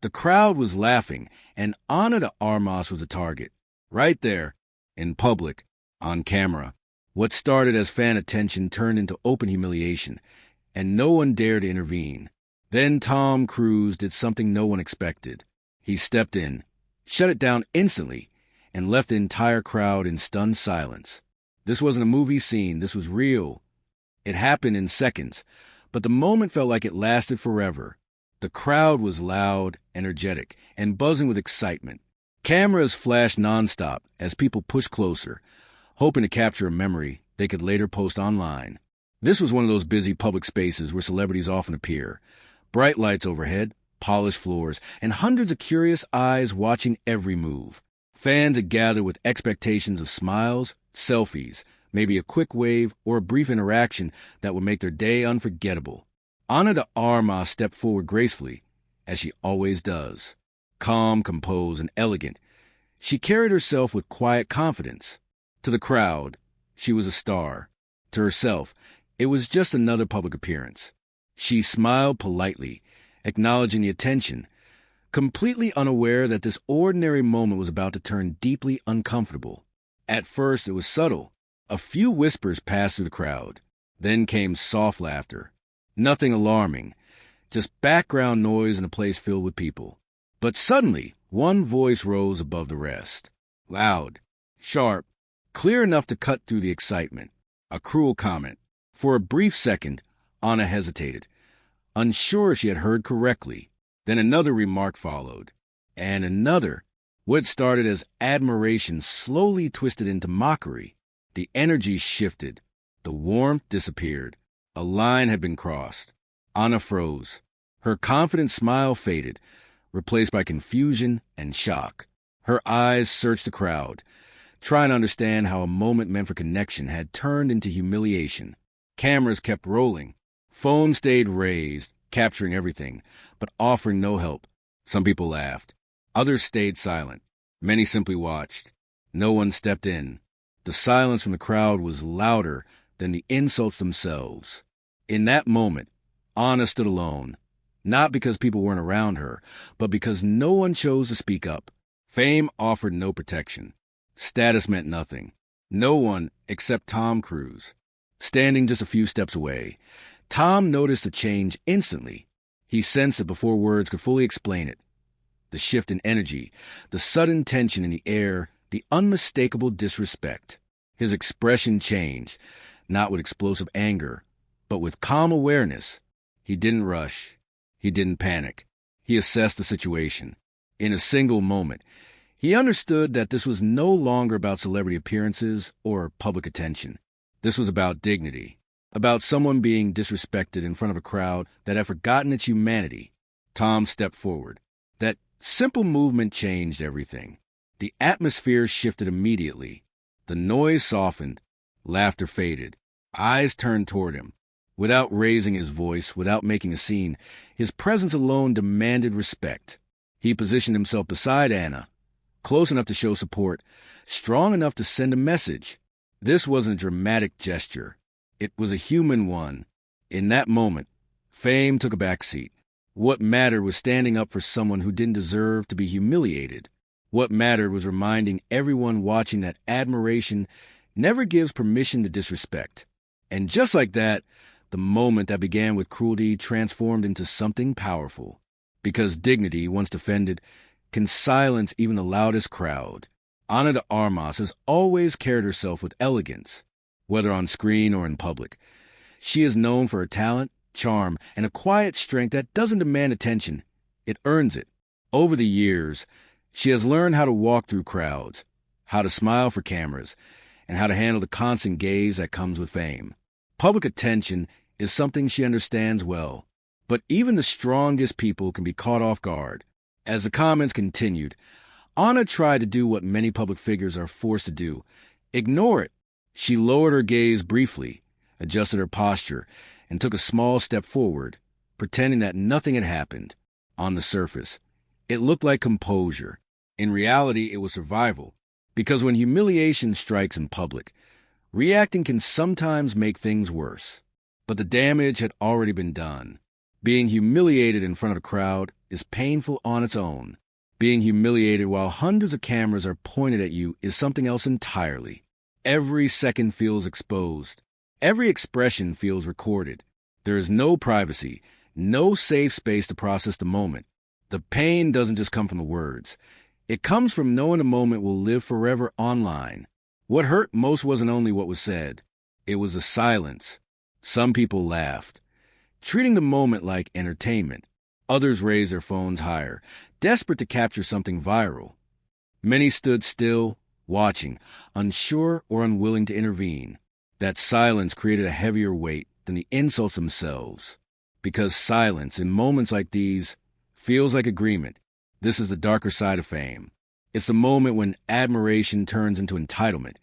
The crowd was laughing, and Ana de Armas was a target. Right there, in public, on camera. What started as fan attention turned into open humiliation, and no one dared to intervene. Then Tom Cruise did something no one expected. He stepped in, shut it down instantly, and left the entire crowd in stunned silence. This wasn't a movie scene, this was real. It happened in seconds, but the moment felt like it lasted forever. The crowd was loud, energetic, and buzzing with excitement. Cameras flashed nonstop as people pushed closer, hoping to capture a memory they could later post online. This was one of those busy public spaces where celebrities often appear. Bright lights overhead, polished floors, and hundreds of curious eyes watching every move. Fans had gathered with expectations of smiles, selfies, maybe a quick wave or a brief interaction that would make their day unforgettable. Ana de Armas stepped forward gracefully, as she always does. Calm, composed, and elegant, she carried herself with quiet confidence. To the crowd, she was a star. To herself, it was just another public appearance. She smiled politely, acknowledging the attention, completely unaware that this ordinary moment was about to turn deeply uncomfortable. At first, it was subtle. A few whispers passed through the crowd. Then came soft laughter. Nothing alarming, just background noise in a place filled with people. But suddenly, one voice rose above the rest. Loud, sharp, clear enough to cut through the excitement. A cruel comment. For a brief second, Ana hesitated, unsure she had heard correctly. Then another remark followed. And another. What started as admiration slowly twisted into mockery. The energy shifted. The warmth disappeared. A line had been crossed. Ana froze. Her confident smile faded, replaced by confusion and shock. Her eyes searched the crowd, trying to understand how a moment meant for connection had turned into humiliation. Cameras kept rolling. Phones stayed raised, capturing everything, but offering no help. Some people laughed. Others stayed silent. Many simply watched. No one stepped in. The silence from the crowd was louder than the insults themselves. In that moment, Ana stood alone, not because people weren't around her, but because no one chose to speak up. Fame offered no protection. Status meant nothing. No one except Tom Cruise. Standing just a few steps away, Tom noticed the change instantly. He sensed it before words could fully explain it. The shift in energy, the sudden tension in the air, the unmistakable disrespect. His expression changed, not with explosive anger, but with calm awareness. He didn't rush. He didn't panic. He assessed the situation. In a single moment, he understood that this was no longer about celebrity appearances or public attention. This was about dignity, about someone being disrespected in front of a crowd that had forgotten its humanity. Tom stepped forward. That simple movement changed everything. The atmosphere shifted immediately. The noise softened. Laughter faded. Eyes turned toward him. Without raising his voice, without making a scene, his presence alone demanded respect. He positioned himself beside Ana, close enough to show support, strong enough to send a message. This wasn't a dramatic gesture. It was a human one. In that moment, fame took a backseat. What mattered was standing up for someone who didn't deserve to be humiliated. What mattered was reminding everyone watching that admiration never gives permission to disrespect. And just like that, the moment that began with cruelty transformed into something powerful. Because dignity, once defended, can silence even the loudest crowd. Ana de Armas has always carried herself with elegance, whether on screen or in public. She is known for her talent, charm, and a quiet strength that doesn't demand attention. It earns it. Over the years, she has learned how to walk through crowds, how to smile for cameras, and how to handle the constant gaze that comes with fame. Public attention is something she understands well, but even the strongest people can be caught off guard. As the comments continued, Ana tried to do what many public figures are forced to do: ignore it. She lowered her gaze briefly, adjusted her posture, and took a small step forward, pretending that nothing had happened. On the surface, it looked like composure. In reality, it was survival. Because when humiliation strikes in public, reacting can sometimes make things worse. But the damage had already been done. Being humiliated in front of a crowd is painful on its own. Being humiliated while hundreds of cameras are pointed at you is something else entirely. Every second feels exposed. Every expression feels recorded. There is no privacy, no safe space to process the moment. The pain doesn't just come from the words. It comes from knowing the moment will live forever online. What hurt most wasn't only what was said. It was the silence. Some people laughed, treating the moment like entertainment. Others raised their phones higher, desperate to capture something viral. Many stood still, watching, unsure or unwilling to intervene. That silence created a heavier weight than the insults themselves. Because silence, in moments like these, feels like agreement. This is the darker side of fame. It's the moment when admiration turns into entitlement,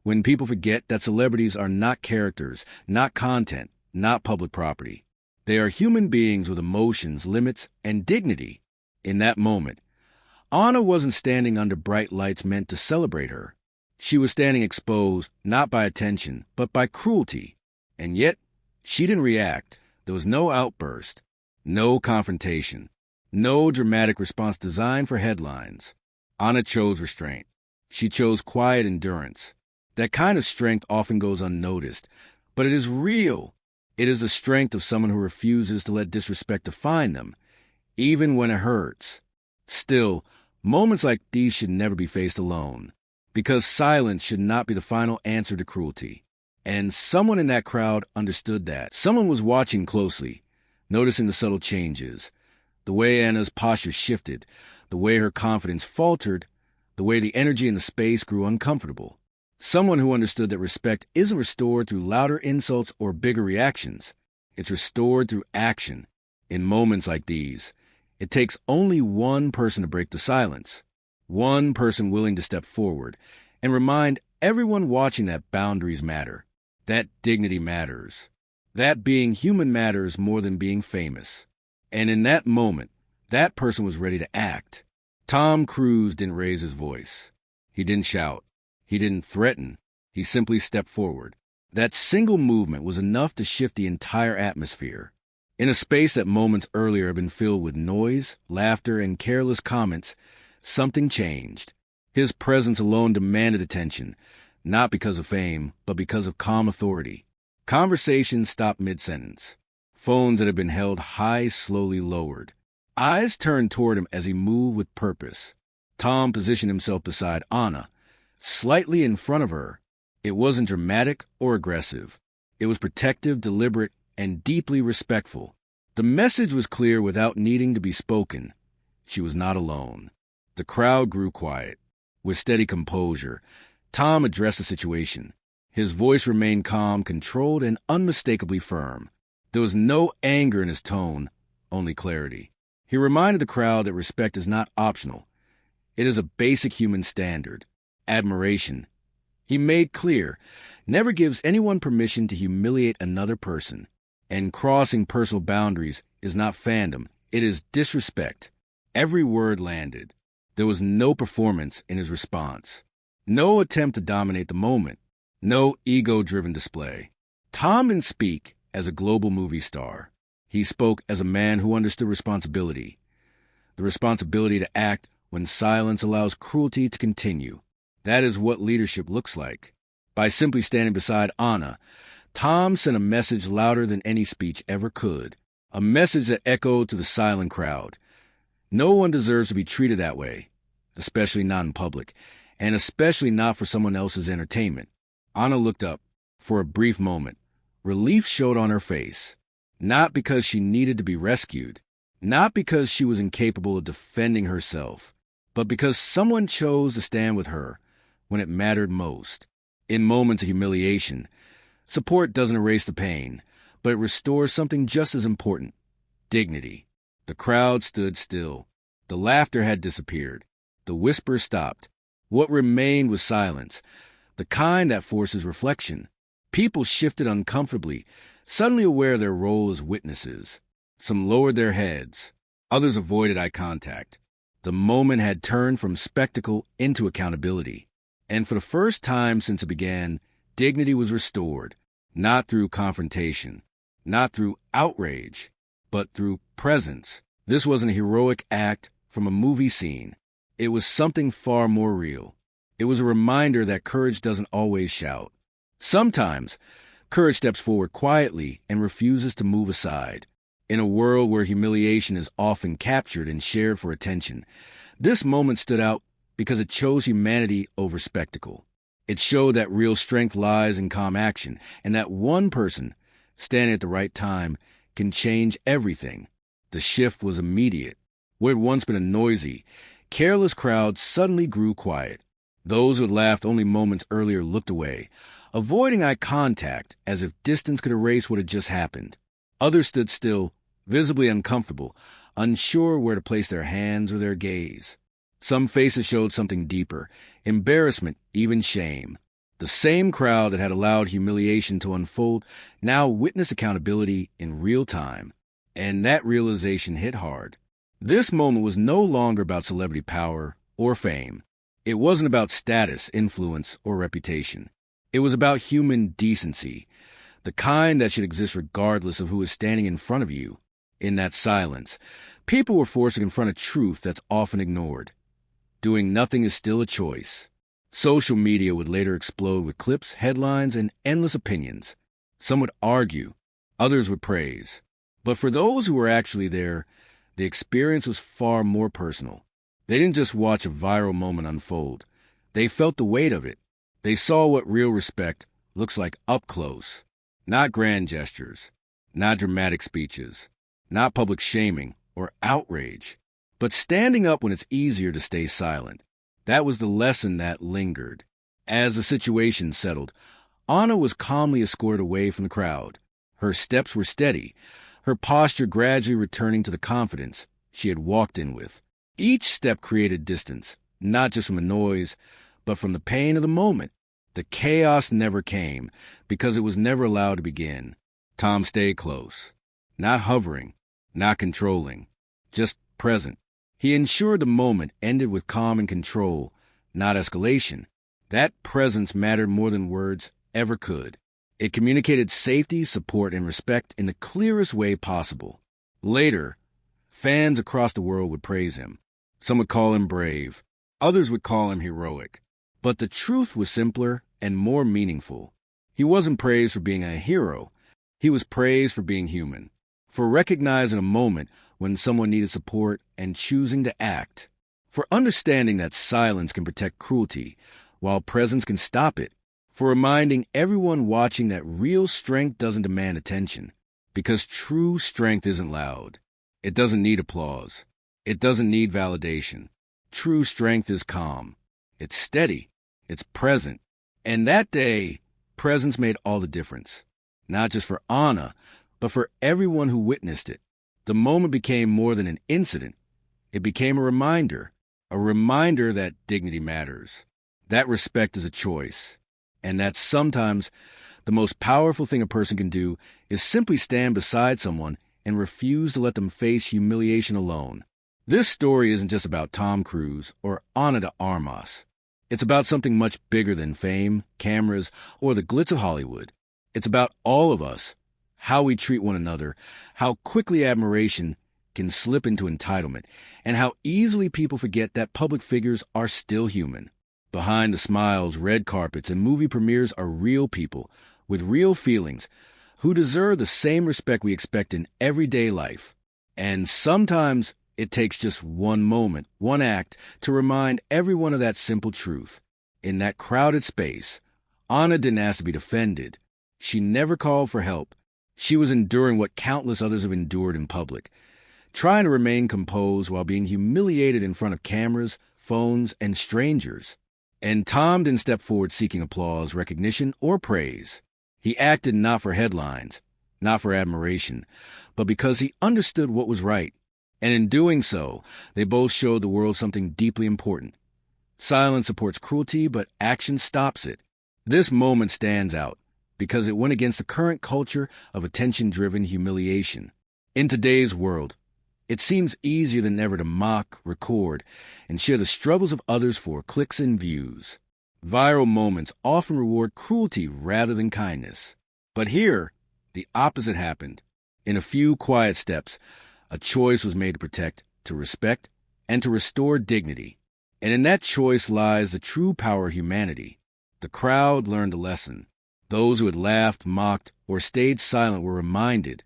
when people forget that celebrities are not characters, not content, not public property. They are human beings with emotions, limits, and dignity. In that moment, Ana wasn't standing under bright lights meant to celebrate her. She was standing exposed, not by attention, but by cruelty. And yet, she didn't react. There was no outburst, no confrontation, no dramatic response designed for headlines. Ana chose restraint. She chose quiet endurance. That kind of strength often goes unnoticed, but it is real. It is the strength of someone who refuses to let disrespect define them, even when it hurts. Still, moments like these should never be faced alone, because silence should not be the final answer to cruelty. And someone in that crowd understood that. Someone was watching closely, noticing the subtle changes, the way Anna's posture shifted, the way her confidence faltered, the way the energy in the space grew uncomfortable. Someone who understood that respect isn't restored through louder insults or bigger reactions. It's restored through action. In moments like these, it takes only one person to break the silence, one person willing to step forward and remind everyone watching that boundaries matter, that dignity matters, that being human matters more than being famous. And in that moment, that person was ready to act. Tom Cruise didn't raise his voice. He didn't shout. He didn't threaten. He simply stepped forward. That single movement was enough to shift the entire atmosphere. In a space that moments earlier had been filled with noise, laughter, and careless comments, something changed. His presence alone demanded attention, not because of fame, but because of calm authority. Conversations stopped mid-sentence. Phones that had been held high slowly lowered. Eyes turned toward him as he moved with purpose. Tom positioned himself beside Ana, slightly in front of her. It wasn't dramatic or aggressive. It was protective, deliberate, and deeply respectful. The message was clear without needing to be spoken. She was not alone. The crowd grew quiet. With steady composure, Tom addressed the situation. His voice remained calm, controlled, and unmistakably firm. There was no anger in his tone, only clarity. He reminded the crowd that respect is not optional. It is a basic human standard. Admiration. He made clear, never gives anyone permission to humiliate another person. And crossing personal boundaries is not fandom, it is disrespect. Every word landed. There was no performance in his response. No attempt to dominate the moment. No ego-driven display. Tom didn't speak as a global movie star. He spoke as a man who understood responsibility. The responsibility to act when silence allows cruelty to continue. That is what leadership looks like. By simply standing beside Ana, Tom sent a message louder than any speech ever could. A message that echoed to the silent crowd. No one deserves to be treated that way, especially not in public, and especially not for someone else's entertainment. Ana looked up. For a brief moment, relief showed on her face. Not because she needed to be rescued, not because she was incapable of defending herself, but because someone chose to stand with her when it mattered most. In moments of humiliation, support doesn't erase the pain, but it restores something just as important: dignity. The crowd stood still. The laughter had disappeared. The whispers stopped. What remained was silence, the kind that forces reflection. People shifted uncomfortably, suddenly aware of their role as witnesses. Some lowered their heads. Others avoided eye contact. The moment had turned from spectacle into accountability. And for the first time since it began, dignity was restored, not through confrontation, not through outrage, but through presence. This wasn't a heroic act from a movie scene. It was something far more real. It was a reminder that courage doesn't always shout. Sometimes, courage steps forward quietly and refuses to move aside. In a world where humiliation is often captured and shared for attention, this moment stood out because it chose humanity over spectacle. It showed that real strength lies in calm action, and that one person, standing at the right time, can change everything. The shift was immediate. What had once been a noisy, careless crowd suddenly grew quiet. Those who had laughed only moments earlier looked away, avoiding eye contact as if distance could erase what had just happened. Others stood still, visibly uncomfortable, unsure where to place their hands or their gaze. Some faces showed something deeper, embarrassment, even shame. The same crowd that had allowed humiliation to unfold now witnessed accountability in real time. And that realization hit hard. This moment was no longer about celebrity power or fame. It wasn't about status, influence, or reputation. It was about human decency, the kind that should exist regardless of who is standing in front of you. In that silence, people were forced to confront a truth that's often ignored. Doing nothing is still a choice. Social media would later explode with clips, headlines, and endless opinions. Some would argue, others would praise. But for those who were actually there, the experience was far more personal. They didn't just watch a viral moment unfold. They felt the weight of it. They saw what real respect looks like up close. Not grand gestures, not dramatic speeches, not public shaming or outrage, but standing up when it's easier to stay silent. That was the lesson that lingered. As the situation settled, Ana was calmly escorted away from the crowd. Her steps were steady, her posture gradually returning to the confidence she had walked in with. Each step created distance, not just from the noise, but from the pain of the moment. The chaos never came, because it was never allowed to begin. Tom stayed close, not hovering, not controlling, just present. He ensured the moment ended with calm and control, not escalation. That presence mattered more than words ever could. It communicated safety, support, and respect in the clearest way possible. Later, fans across the world would praise him. Some would call him brave. Others would call him heroic. But the truth was simpler and more meaningful. He wasn't praised for being a hero. He was praised for being human, for recognizing a moment when someone needed support and choosing to act, for understanding that silence can protect cruelty while presence can stop it, for reminding everyone watching that real strength doesn't demand attention, because true strength isn't loud. It doesn't need applause. It doesn't need validation. True strength is calm. It's steady. It's present. And that day, presence made all the difference, not just for Ana, but for everyone who witnessed it. The moment became more than an incident. It became a reminder that dignity matters, that respect is a choice, and that sometimes the most powerful thing a person can do is simply stand beside someone and refuse to let them face humiliation alone. This story isn't just about Tom Cruise or Ana de Armas. It's about something much bigger than fame, cameras, or the glitz of Hollywood. It's about all of us, how we treat one another, how quickly admiration can slip into entitlement, and how easily people forget that public figures are still human. Behind the smiles, red carpets, and movie premieres are real people with real feelings who deserve the same respect we expect in everyday life. And sometimes it takes just one moment, one act, to remind everyone of that simple truth. In that crowded space, Ana didn't ask to be defended. She never called for help. She was enduring what countless others have endured in public, trying to remain composed while being humiliated in front of cameras, phones, and strangers. And Tom didn't step forward seeking applause, recognition, or praise. He acted not for headlines, not for admiration, but because he understood what was right. And in doing so, they both showed the world something deeply important. Silence supports cruelty, but action stops it. This moment stands out because it went against the current culture of attention-driven humiliation. In today's world, it seems easier than ever to mock, record, and share the struggles of others for clicks and views. Viral moments often reward cruelty rather than kindness. But here, the opposite happened. In a few quiet steps, A choice was made to protect, to respect, and to restore dignity. And in that choice lies the true power of humanity. The crowd learned a lesson. Those who had laughed, mocked, or stayed silent were reminded,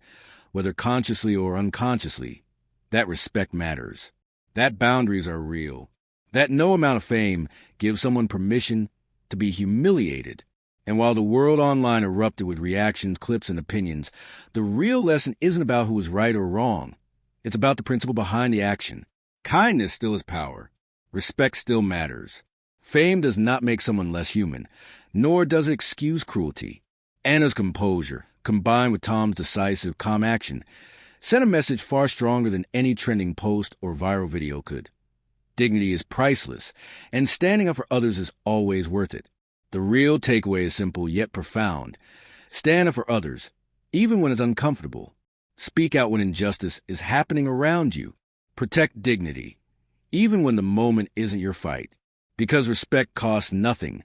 whether consciously or unconsciously, that respect matters, that boundaries are real, that no amount of fame gives someone permission to be humiliated. And while the world online erupted with reactions, clips, and opinions, the real lesson isn't about who is right or wrong. It's about the principle behind the action. Kindness still has power. Respect still matters. Fame does not make someone less human, nor does it excuse cruelty. Anna's composure, combined with Tom's decisive, calm action, sent a message far stronger than any trending post or viral video could. Dignity is priceless, and standing up for others is always worth it. The real takeaway is simple yet profound. Stand up for others, even when it's uncomfortable. Speak out when injustice is happening around you. Protect dignity, even when the moment isn't your fight. Because respect costs nothing,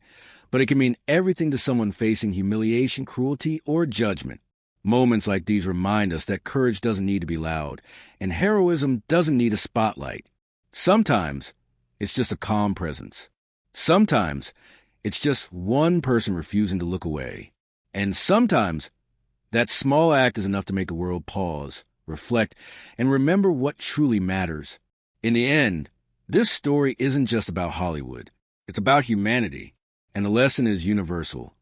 but it can mean everything to someone facing humiliation, cruelty, or judgment. Moments like these remind us that courage doesn't need to be loud, and heroism doesn't need a spotlight. Sometimes it's just a calm presence. Sometimes it's just one person refusing to look away. And sometimes that small act is enough to make the world pause, reflect, and remember what truly matters. In the end, this story isn't just about Hollywood. It's about humanity, and the lesson is universal.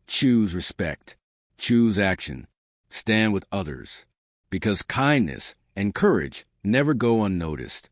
Choose respect. Choose action. Stand with others. Because kindness and courage never go unnoticed.